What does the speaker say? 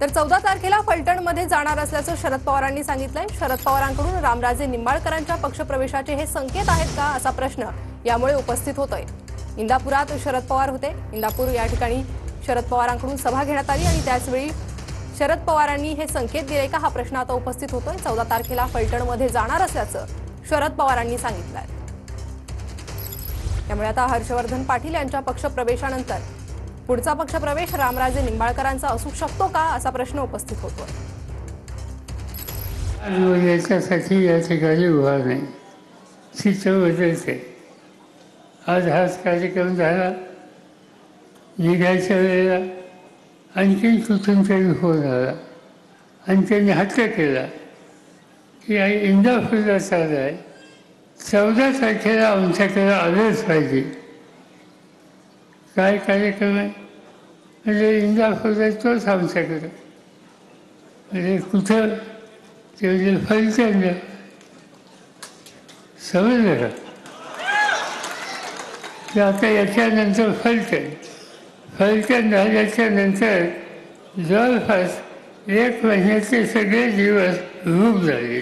तर 14 तारखेला फलटणमध्ये जाणार असल्याचं शरद पवारांनी सांगितलंय। शरद पवारांकडून रामराजे निंबाळकरांच्या पक्षप्रवेशाचे हे संकेत आहेत का असा प्रश्न यामुळे उपस्थित होतोय। इंदापुरात शरद पवार होते। इंदापूर या ठिकाणी शरद पवारांकडून सभा घेण्यात आली आणि त्याचवेळी शरद पवारांनी हे संकेत दिले का हा प्रश्न आता उपस्थित होतोय। 14 तारखेला फलटणमध्ये जाणार असल्याचं शरद पवारांनी सांगितलंय। त्यामुळे आता हर्षवर्धन पाटील यांच्या पक्षप्रवेशानंतर पुढचा पक्षप्रवेश रामराजे निंबाळकरांचा असू शकतो का असा प्रश्न उपस्थित होतोय। याच्यासाठी या ठिकाणी उभा नाही, चित्र बदलते। आज हाच कार्यक्रम झाला, निघायच्या वेळेला आणखीन कुठून तरी फोन आला आणि त्यांनी हट्ट केला की इंदापूरला चालू आहे, 14 तारखेला आमच्याकडे आलंच पाहिजे। काय कार्यक्रम आहे म्हणजे इंदापूरला तोच आमच्याकडे, म्हणजे कुठं ते म्हणजे फलटण, समजलं का? ते आता याच्यानंतर फलटण झाल्याच्या नंतर जवळपास 1 महिन्याचे सगळे दिवस रूप झाले।